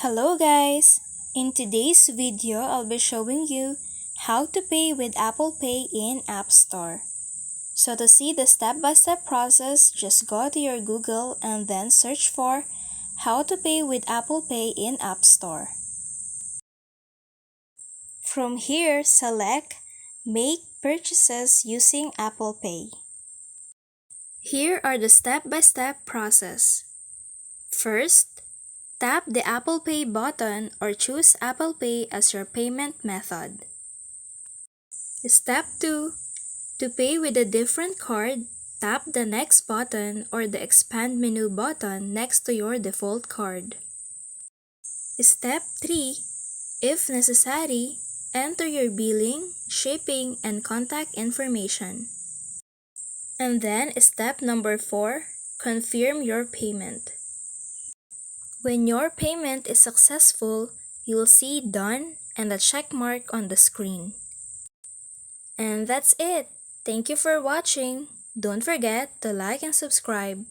Hello guys! In today's video, I'll be showing you how to pay with Apple Pay in App Store. So to see the step-by-step process, just go to your Google and then search for how to pay with Apple Pay in App Store. From here, select Make Purchases using Apple Pay. Here are the step-by-step process. First, tap the Apple Pay button or choose Apple Pay as your payment method. Step 2. To pay with a different card, tap the Next button or the Expand menu button next to your default card. Step 3. If necessary, enter your billing, shipping, and contact information. And then step number 4. Confirm your payment. When your payment is successful, you'll see Done and a check mark on the screen. And that's it. Thank you for watching. Don't forget to like and subscribe.